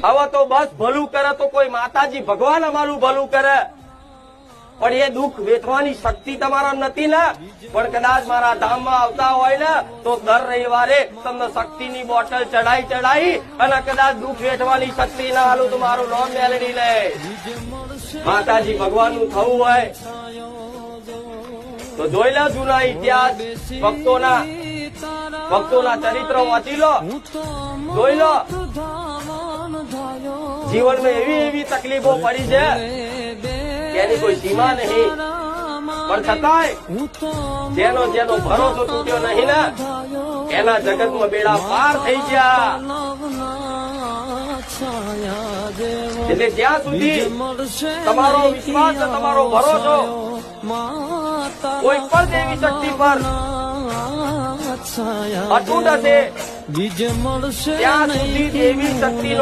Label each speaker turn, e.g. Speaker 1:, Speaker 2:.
Speaker 1: હવે તો બસ ભલું કરે તો કોઈ માતાજી ભગવાન અમારું ભલું કરે, પણ એ દુઃખ વેઠવાની શક્તિ તમારા નથી ને. પણ કદાચ મારા ધામમાં આવતા હોય ને તો દર રવિવારે તમને શક્તિની બોટલ ચડાઈ અને કદાચ દુઃખ વેઠવાની શક્તિ ના હાલું તો મારું નામ મેળવી લે. માતાજી ભગવાનનું થવું હોય તો જોઈ લો જૂના ઇતિહાસ, ભક્તોના ચરિત્ર વાંચી લો, જોઈ લો જીવનમાં એવી તકલીફો પડી છે તેની કોઈ સીમા નહીં. પણ છતાંય જેનો ભરોસો તૂટ્યો નહીં ને એના જગતમાં બેડા પાર થઈ ગયા. એટલે જ્યાં સુધી તમારો વિશ્વાસ ને તમારો ભરોસો કોઈ પણ દેવી શક્તિ પર અતૂટ હશે ત્યાં સુધી દેવી શક્તિનો